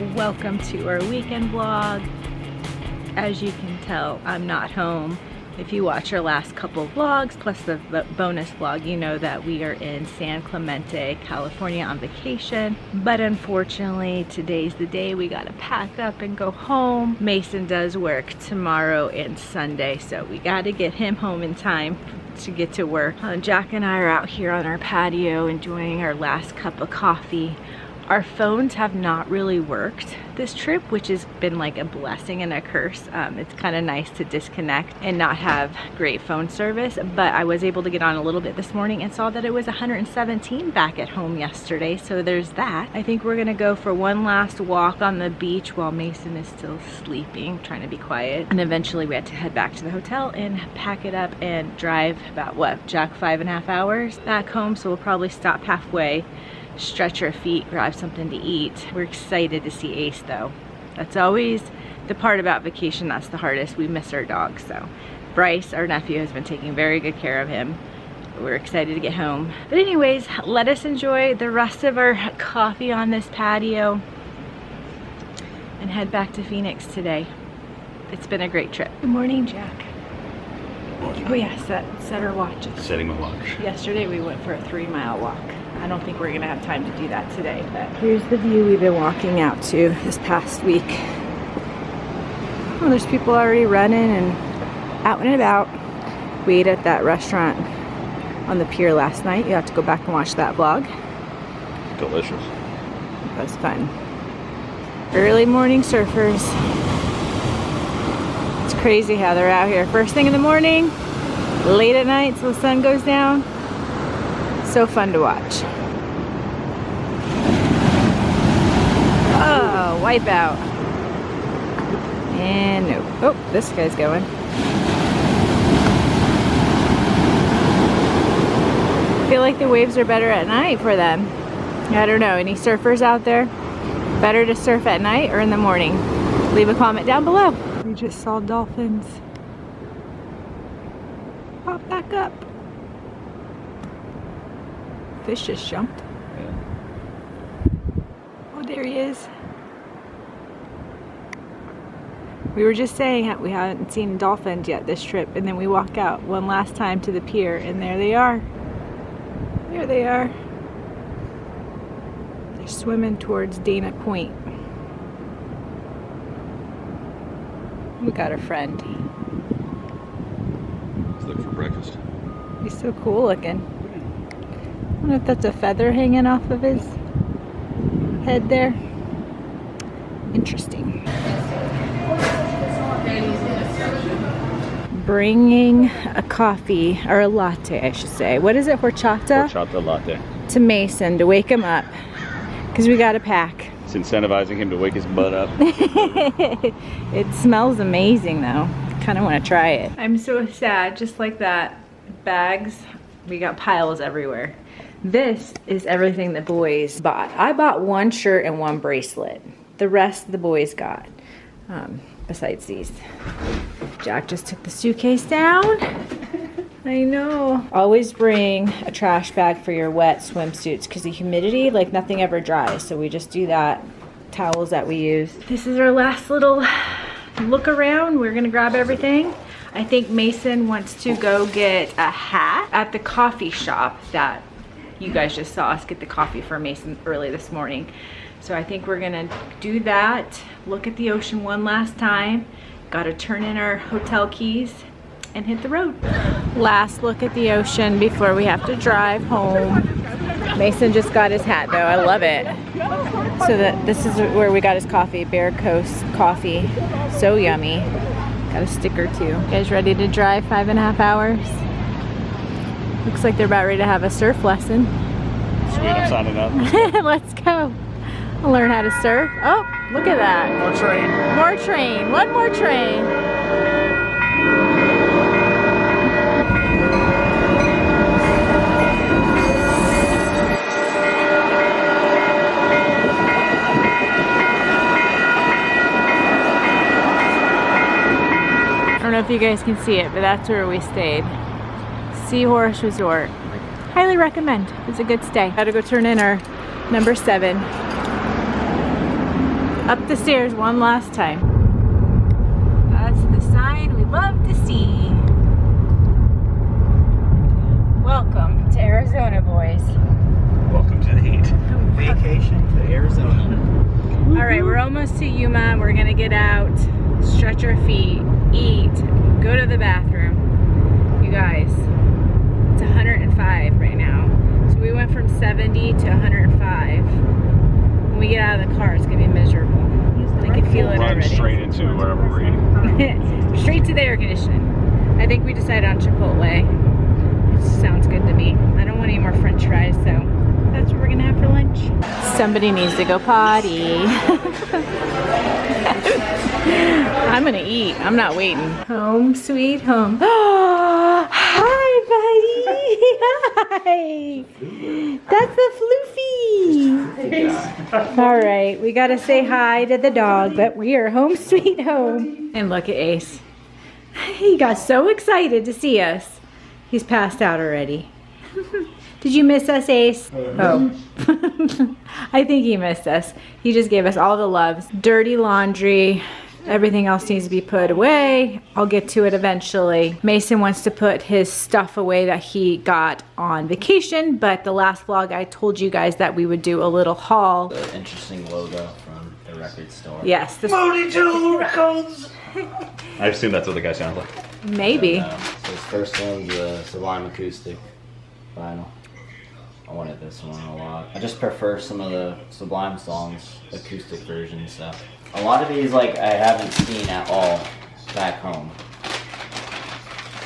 Welcome to our weekend vlog. As you can tell, I'm not home. If you watch our last couple vlogs plus the bonus vlog, you know that we are in San Clemente, California on vacation. But unfortunately, today's the day we gotta pack up and go home. Mason does work tomorrow and Sunday, so we gotta get him home in time to get to work. Jack and I are out here on our patio enjoying our last cup of coffee. Our phones have not really worked this trip, which has been like a blessing and a curse. It's kind of nice to disconnect and not have great phone service, but I was able to get on a little bit this morning and saw that it was 117 back at home yesterday, so there's that. I think we're gonna go for one last walk on the beach while Mason is still sleeping, trying to be quiet, and eventually we had to head back to the hotel and pack it up and drive about, what, Jack, 5.5 hours back home, so we'll probably stop halfway, stretch our feet, grab something to eat. We're excited to see Ace though. That's always the part about vacation that's the hardest. We miss our dog. So Bryce, our nephew, has been taking very good care of him. We're excited to get home. But anyways, let us enjoy the rest of our coffee on this patio and head back to Phoenix today. It's been a great trip. Good morning, Jack. Morning. Oh yeah, set our watches. Setting my watch. Yesterday we went for a 3-mile walk. I don't think we're gonna have time to do that today, but here's the view we've been walking out to this past week. Oh, there's people already running and out and about. We ate at that restaurant on the pier last night. You have to go back and watch that vlog. Delicious. That was fun. Early morning surfers. It's crazy how they're out here. First thing in the morning, late at night till the sun goes down. So fun to watch. Oh, wipe out. And no. Oh, this guy's going. I feel like the waves are better at night for them. I don't know. Any surfers out there? Better to surf at night or in the morning? Leave a comment down below. We just saw dolphins. Pop back up. Fish just jumped. Yeah. Oh, there he is. We were just saying how we haven't seen dolphins yet this trip, and then we walk out one last time to the pier, and there they are. There they are. They're swimming towards Dana Point. We got a friend. Let's look for breakfast. He's so cool looking. I wonder if that's a feather hanging off of his head there. Interesting. Bringing a coffee, or a latte I should say. What is it, horchata? Horchata latte. To Mason to wake him up. Because we gotta pack. It's incentivizing him to wake his butt up. It smells amazing though. Kind of want to try it. I'm so sad, just like that. Bags, we got piles everywhere. This is everything the boys bought. I bought one shirt and one bracelet. The rest the boys got, besides these. Jack just took the suitcase down. I know. Always bring a trash bag for your wet swimsuits because the humidity, like nothing ever dries. So we just do that. Towels that we use. This is our last little look around. We're gonna grab everything. I think Mason wants to go get a hat at the coffee shop that you guys just saw us get the coffee for Mason early this morning. So I think we're gonna do that, look at the ocean one last time, gotta turn in our hotel keys and hit the road. Last look at the ocean before we have to drive home. Mason just got his hat though, I love it. So this is where we got his coffee, Bear Coast coffee, so yummy. Got a sticker too. You guys ready to drive 5.5 hours? Looks like they're about ready to have a surf lesson. Sweet, I'm signing up. Let's go. I'll learn how to surf. Oh, look at that. More train. More train. One more train. I don't know if you guys can see it, but that's where we stayed. Seahorse Resort. Highly recommend. It's a good stay. Gotta go turn in our number 7. Up the stairs one last time. That's the sign we love to see. Welcome to Arizona, boys. Welcome to the heat. Vacation to Arizona. All right, we're almost to Yuma. We're gonna get out, stretch our feet, eat, go to the bathroom. You guys, it's 105 right now. So we went from 70 to 105. When we get out of the car, it's gonna be miserable. I can feel it Run already. straight into wherever we're eating. Straight to the air conditioning. I think we decided on Chipotle. It sounds good to me. I don't want any more French fries, so that's what we're gonna have for lunch. Somebody needs to go potty. I'm gonna eat. I'm not waiting. Home sweet home. Oh, hi, buddy. Hi. That's the floofy. All right, we gotta say hi to the dog, but we are home sweet home. And look at Ace. He got so excited to see us. He's passed out already. Did you miss us, Ace? Oh. I think he missed us. He just gave us all the loves. Dirty laundry. Everything else needs to be put away. I'll get to it eventually. Mason wants to put his stuff away that he got on vacation, but the last vlog I told you guys that we would do a little haul. The interesting logo from the record store. Yes. The 42 records! I assume that's what the guy sounds like. maybe. So his first one's the Sublime Acoustic vinyl. I wanted this one a lot. I just prefer some of the Sublime songs, acoustic versions, so. A lot of these, like, I haven't seen at all back home.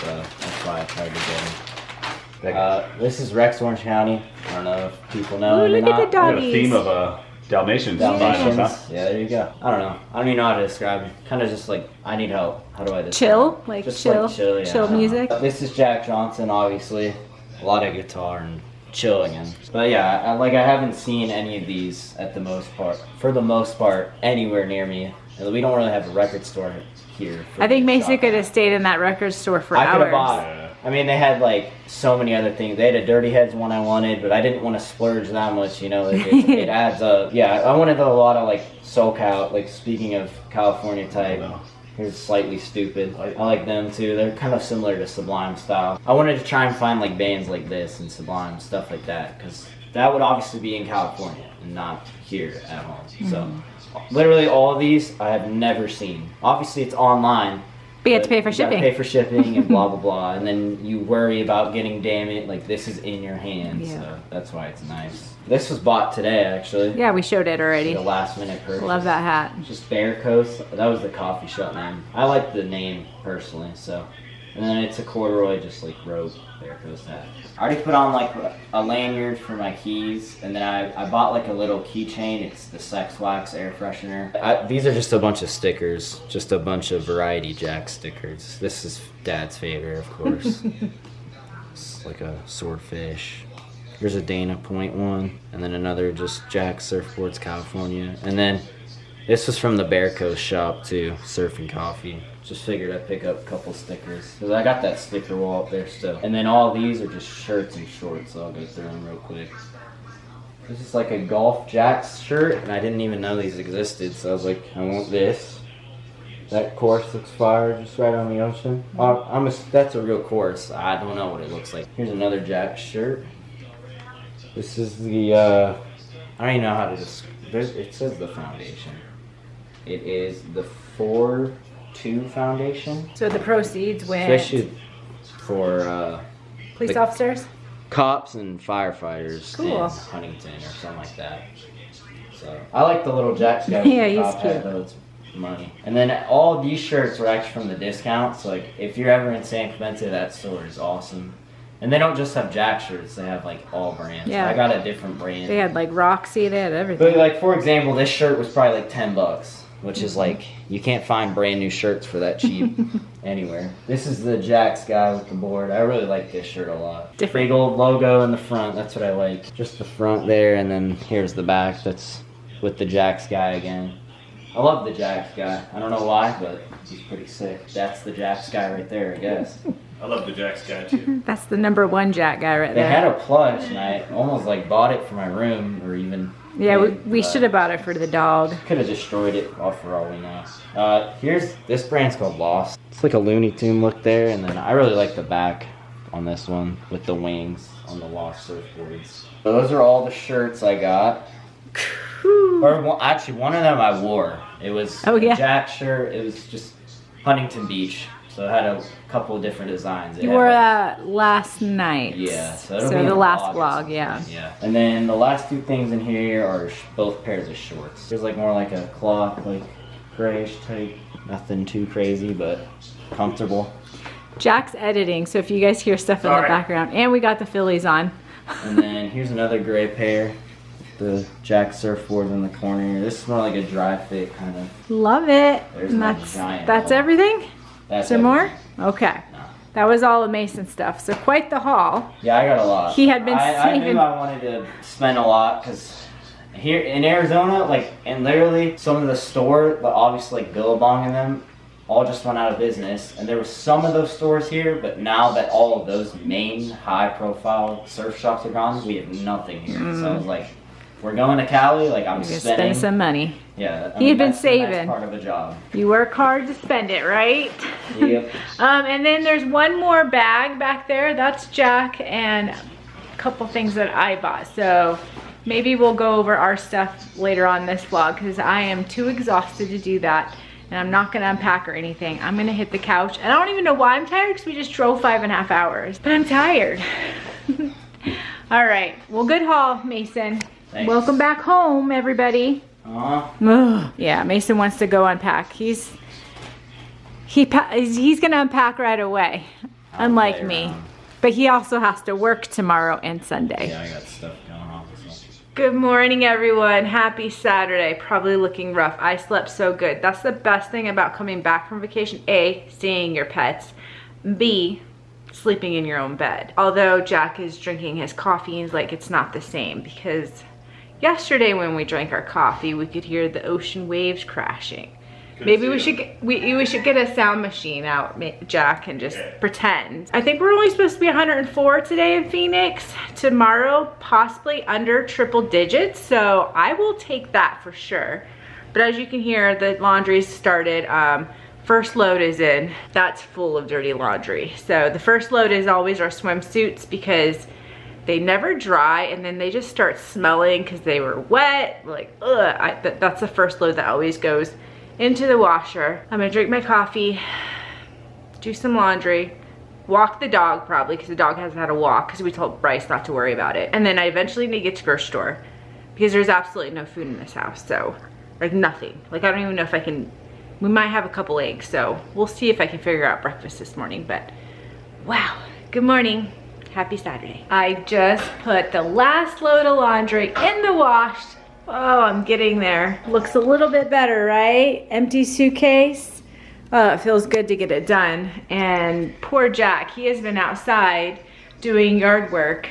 So, that's why I tried to get them. This is Rex, Orange County. I don't know if people know Ooh, it or look at the not. We have a doggies. theme of Dalmatians. Dalmatians. Huh? Yeah, there you go. I don't know. I don't even know how to describe it. Kind of just like, I need help. How do I describe Chill? it? Like Just chill? Like chill, yeah. Chill music? This is Jack Johnson, obviously. A lot of guitar and chilling in. But yeah, I haven't seen any of these at the most part. For the most part, anywhere near me. And we don't really have a record store here. I think me to Mason shop could at. have stayed in that record store for I could have hours. bought. I mean, they had like so many other things. They had a Dirty Heads one I wanted, but I didn't want to splurge that much. You know, it adds up. Yeah, I wanted a lot of like SoCal. Like speaking of California type, here's Slightly Stupid. I like them too. They're kind of similar to Sublime style. I wanted to try and find like bands like this and Sublime stuff like that, because that would obviously be in California and not here at home. So. Literally all of these I have never seen. Obviously it's online. But you have to pay for you gotta shipping. pay for shipping and blah blah blah, and then you worry about getting damaged. Like this is in your hands, Yeah. so that's why it's nice. This was bought today actually. Yeah, we showed it already. The last minute purchase. Love that hat. Just Bear Coast. That was the coffee shop name. I like the name personally, so. And then it's a corduroy, just like rope Bear Coast hat. I already put on like a lanyard for my keys, and then I bought like a little keychain. It's the Sex Wax air freshener. These are just a bunch of stickers, just a bunch of Variety Jack stickers. This is Dad's favorite, of course. It's like a swordfish. Here's a Dana Point one, and then another just Jack Surfboards California, and then this was from the Bear Coast shop too, Surf and Coffee. Just figured I'd pick up a couple stickers, because I got that sticker wall up there still. And then all these are just shirts and shorts, so I'll go through them real quick. This is like a Golf Jacks shirt, and I didn't even know these existed, so I was like, I want this. That course looks fire, just right on the ocean. That's a real course. I don't know what it looks like. Here's another Jack shirt. This is the, I don't even know how to describe it. It says the foundation. It is the 4-2 foundation. So the proceeds went Especially for police the- officers. cops and firefighters Cool. in Huntington or something like that. So I like the little Jack guy. Yeah, he's cop hat, cute. though it's money. And then all of these shirts were actually from the discounts. Like if you're ever in San Clemente, that store is awesome. And they don't just have Jack shirts; they have like all brands. Yeah. I got a different brand. They had like Roxy, they had everything. But like for example, this shirt was probably like $10, which is like you can't find brand new shirts for that cheap anywhere. This is the Jack's guy with the board. I really like this shirt a lot. Different. Big old logo in the front. That's what I like. Just the front there, and then here's the back. That's with the Jack's guy again. I love the Jack's guy. I don't know why, but he's pretty sick. That's the Jack's guy right there, I guess. I love the Jack's guy too. That's the #1 Jack guy right They there. had a plush, and I almost like bought it for my room, or even Yeah, we should have bought it for the dog. Could have destroyed it, all for all we know. Here's this brand's called Lost. It's like a Looney Tune look there, and then I really like the back on this one with the wings on the Lost surfboards. So those are all the shirts I got. Or actually, one of them I wore. It was a Jack shirt. It was just Huntington Beach. So it had a couple of different designs. You wore that last night. Yeah. So the last vlog, yeah. Yeah. And then the last two things in here are both pairs of shorts. There's like more like a cloth, like grayish type. Nothing too crazy, but comfortable. Jack's editing, so if you guys hear stuff in the background. And we got the Phillies on. And then here's another gray pair. The Jack surfboard in the corner. This is more like a dry fit kind of. Love it. There's And my that's giant that's haul. everything? That's Some everything. more? Okay. No. That was all of Mason stuff. So quite the haul. Yeah, I got a lot. He had been I saving. knew I wanted to spend a lot because here in Arizona, like, and literally some of the store, but obviously like Billabong and them, all just went out of business. And there were some of those stores here, but now that all of those main high-profile surf shops are gone, we have nothing here. So I was like, we're going to Cali. Like, I'm You're gonna spending spend some money. Yeah, He had been that's the nice saving. part of a job. You work hard to spend it, right? Yep. And then there's one more bag back there. That's Jack and a couple things that I bought. So maybe we'll go over our stuff later on this vlog because I am too exhausted to do that. And I'm not gonna unpack or anything. I'm gonna hit the couch. And I don't even know why I'm tired because we just drove 5.5 hours. But I'm tired. All right, well, good haul, Mason. Thanks. Welcome back home, everybody. Ugh. Yeah, Mason wants to go unpack. He's gonna unpack right away, unlike me. But he also has to work tomorrow and Sunday. Yeah, I got stuff going on. So. Good morning, everyone. Happy Saturday. Probably looking rough. I slept so good. That's the best thing about coming back from vacation. A, seeing your pets. B, sleeping in your own bed. Although Jack is drinking his coffee, he's like, it's not the same because yesterday when we drank our coffee, we could hear the ocean waves crashing. Maybe we should get a sound machine out, Jack, and just pretend. I think we're only supposed to be 104 today in Phoenix. Tomorrow, possibly under triple digits. So I will take that for sure. But as you can hear, the laundry's started. First load is in. That's full of dirty laundry. So the first load is always our swimsuits because they never dry and then they just start smelling because they were wet. Like, ugh. That's the first load that always goes into the washer. I'm gonna drink my coffee, do some laundry, walk the dog probably because the dog hasn't had a walk because we told Bryce not to worry about it. And then I eventually need to get to the grocery store because there's absolutely no food in this house. So, like nothing. Like I don't even know if I can, we might have a couple eggs. So we'll see if I can figure out breakfast this morning. But wow, good morning. Happy Saturday. I just put the last load of laundry in the wash. Oh, I'm getting there. Looks a little bit better, right? Empty suitcase. Oh, it feels good to get it done. And poor Jack, he has been outside doing yard work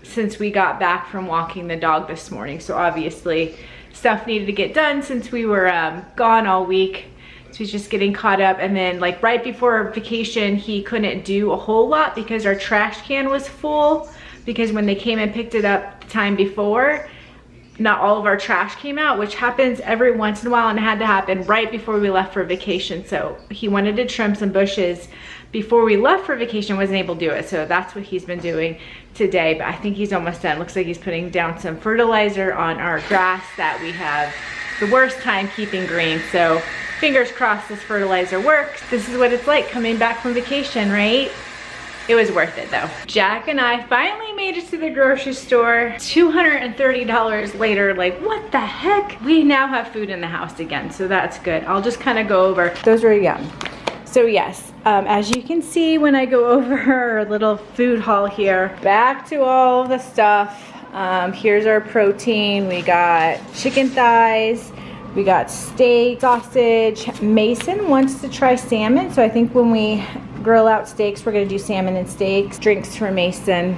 since we got back from walking the dog this morning. So obviously stuff needed to get done since we were gone all week. So he's just getting caught up. And then like right before vacation, he couldn't do a whole lot because our trash can was full. Because when they came and picked it up the time before, not all of our trash came out, which happens every once in a while, and it had to happen right before we left for vacation. So he wanted to trim some bushes before we left for vacation, wasn't able to do it. So that's what he's been doing today, but I think he's almost done. Looks like he's putting down some fertilizer on our grass that we have the worst time keeping green. So fingers crossed this fertilizer works. This is what it's like coming back from vacation, right? It was worth it though. Jack and I finally made it to the grocery store. $230 later, like what the heck? We now have food in the house again, so that's good. I'll just kind of go over. Those were yum. So yes, as you can see when I go over our little food haul here, back to all of the stuff. Here's our protein. We got chicken thighs. We got steak, sausage. Mason wants to try salmon, so I think when we grill out steaks, we're gonna do salmon and steaks. Drinks for Mason.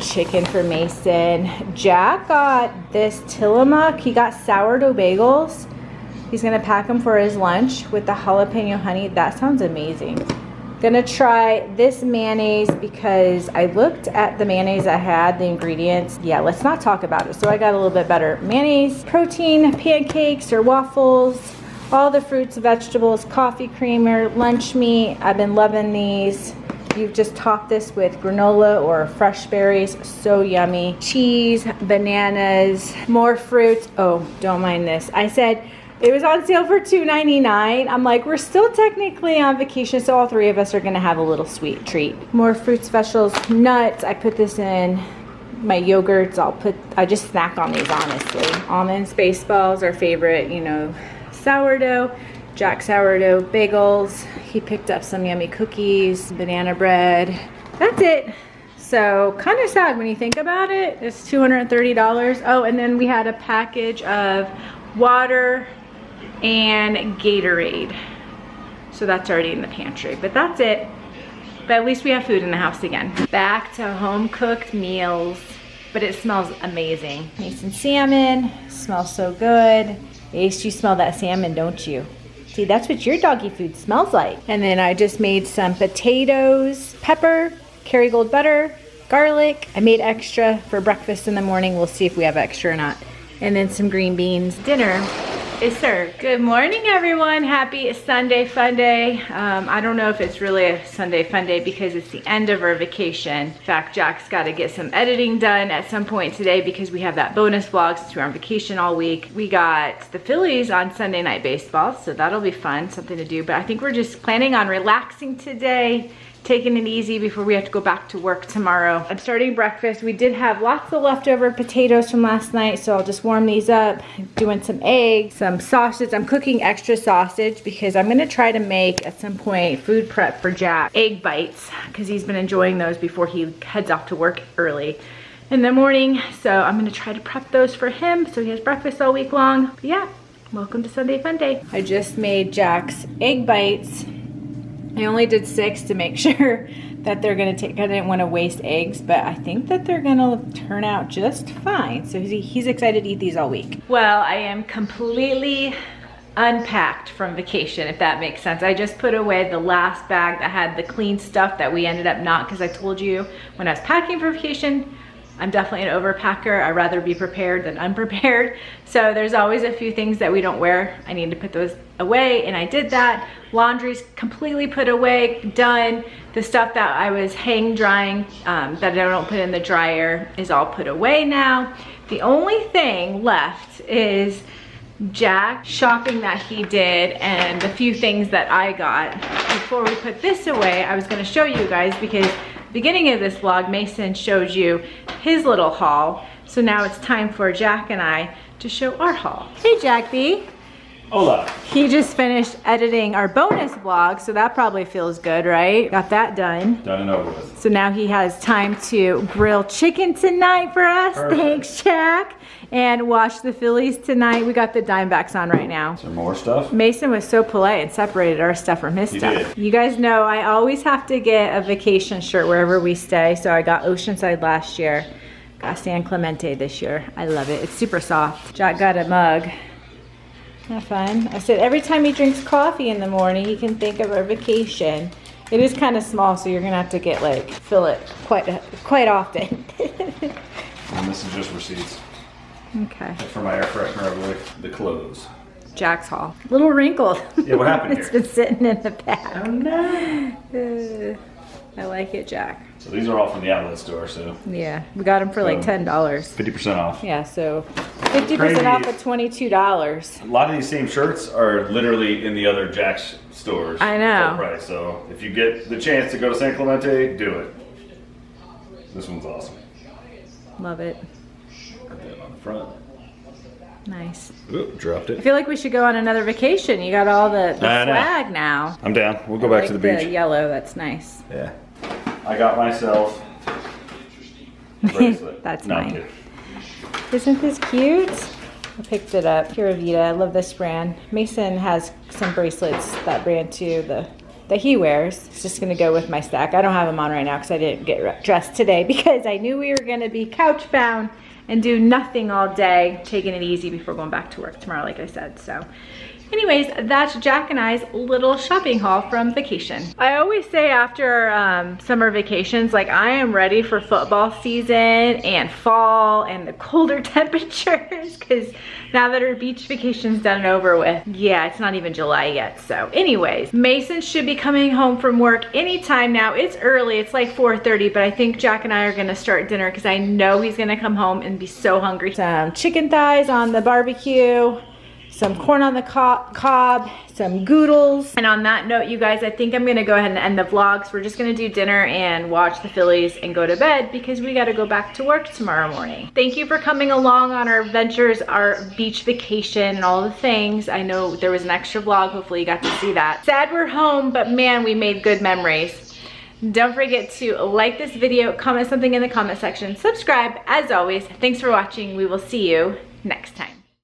Chicken for Mason. Jack got this Tillamook. He got sourdough bagels. He's gonna pack them for his lunch with the jalapeno honey. That sounds amazing. Gonna try this mayonnaise because I looked at the mayonnaise I had, the ingredients. Yeah, let's not talk about it. So I got a little bit better. Mayonnaise, protein, pancakes or waffles, all the fruits, vegetables, coffee creamer, lunch meat. I've been loving these. You just top this with granola or fresh berries. So yummy. Cheese, bananas, more fruits. Oh, don't mind this. I said it was on sale for $2.99. I'm like, we're still technically on vacation, so all three of us are gonna have a little sweet treat. More fruits, vegetables, nuts. I put this in my yogurts. I just snack on these, honestly. Almonds, Baseballs, our favorite, you know, sourdough. Jack sourdough bagels. He picked up some yummy cookies, banana bread. That's it. So kind of sad when you think about it. It's $230. Oh, and then we had a package of water and Gatorade. So that's already in the pantry, but that's it. But at least we have food in the house again. Back to home cooked meals, but it smells amazing. Mason salmon, smells so good. Ace, you smell that salmon, don't you? See, that's what your doggy food smells like. And then I just made some potatoes, pepper, Kerrygold butter, garlic. I made extra for breakfast in the morning. We'll see if we have extra or not. And then some green beans. Dinner is served. Good morning, everyone. Happy Sunday fun day. I don't know if it's really a Sunday fun day because it's the end of our vacation. In fact, Jack's got to get some editing done at some point today because we have that bonus vlog since we're on vacation all week. We got the Phillies on Sunday Night Baseball, so that'll be fun, something to do. But I think we're just planning on relaxing today, taking it easy before we have to go back to work tomorrow. I'm starting breakfast. We did have lots of leftover potatoes from last night, so I'll just warm these up. Doing some eggs, some sausage. I'm cooking extra sausage because I'm gonna try to make at some point food prep for Jack. Egg bites, because he's been enjoying those before he heads off to work early in the morning. So I'm gonna try to prep those for him so he has breakfast all week long. But yeah, welcome to Sunday Fun Day. I just made Jack's egg bites. I only did 6 to make sure that they're gonna take, I didn't wanna waste eggs, but I think that they're gonna turn out just fine. So he's excited to eat these all week. Well, I am completely unpacked from vacation, if that makes sense. I just put away the last bag that had the clean stuff that we ended up not, because I told you when I was packing for vacation, I'm definitely an overpacker. I'd rather be prepared than unprepared. So there's always a few things that we don't wear. I need to put those away, and I did that. Laundry's completely put away, done. The stuff that I was hang drying that I don't put in the dryer is all put away now. The only thing left is Jack shopping that he did and the few things that I got. Before we put this away, I was gonna show you guys because beginning of this vlog, Mason showed you his little haul. So now it's time for Jack and I to show our haul. Hey, Jack B. Hola. He just finished editing our bonus vlog, so that probably feels good, right? Got that done. Done and over with. So now he has time to grill chicken tonight for us. Perfect. Thanks, Jack. And watch the Phillies tonight. We got the Dimebacks on right now. Is there more stuff? Mason was so polite and separated our stuff from his stuff. Did. You guys know I always have to get a vacation shirt wherever we stay. So I got Oceanside last year. Got San Clemente this year. I love it. It's super soft. Jack got a mug. Isn't that fun? I said every time he drinks coffee in the morning, he can think of our vacation. It is kind of small, so you're gonna have to get fill it quite often. And this is just receipts. Okay. For my air freshener over the clothes. Jack's haul. Little wrinkled. Yeah, what happened It's here? been sitting in the back. Oh no. I like it, Jack. So these are all from the outlet store, so. Yeah, we got them for like $10. 50% off. Yeah, so 50% Crazy. off at $22. A lot of these same shirts are literally in the other Jack's stores. I know. Full price. So if you get the chance to go to San Clemente, do it. This one's awesome. Love it. Put that on the front. Nice. Oop, dropped I it. feel like we should go on another vacation. You got all the I know. swag now. I'm down. We'll go back to the The beach. yellow, that's nice. Yeah. I got myself a bracelet. That's No, I'm mine. kidding. Isn't this cute? I picked it up. Pura Vida. I love this brand. Mason has some bracelets, that brand too, that he wears. It's just gonna go with my stack. I don't have them on right now because I didn't get dressed today because I knew we were gonna be couch bound and do nothing all day, taking it easy before going back to work tomorrow, like I said. So anyways, that's Jack and I's little shopping haul from vacation. I always say after summer vacations, like I am ready for football season and fall and the colder temperatures, because now that our beach vacation's done and over with, yeah, it's not even July yet. So anyways, Mason should be coming home from work anytime now. It's early, it's like 4:30, but I think Jack and I are gonna start dinner because I know he's gonna come home and be so hungry. Some chicken thighs on the barbecue, some corn on the cob, some goodles. And on that note, you guys, I think I'm gonna go ahead and end the vlogs. We're just gonna do dinner and watch the Phillies and go to bed because we gotta go back to work tomorrow morning. Thank you for coming along on our adventures, our beach vacation and all the things. I know there was an extra vlog, hopefully you got to see that. Sad we're home, but man, we made good memories. Don't forget to like this video, comment something in the comment section, subscribe. As always, thanks for watching. We will see you next time.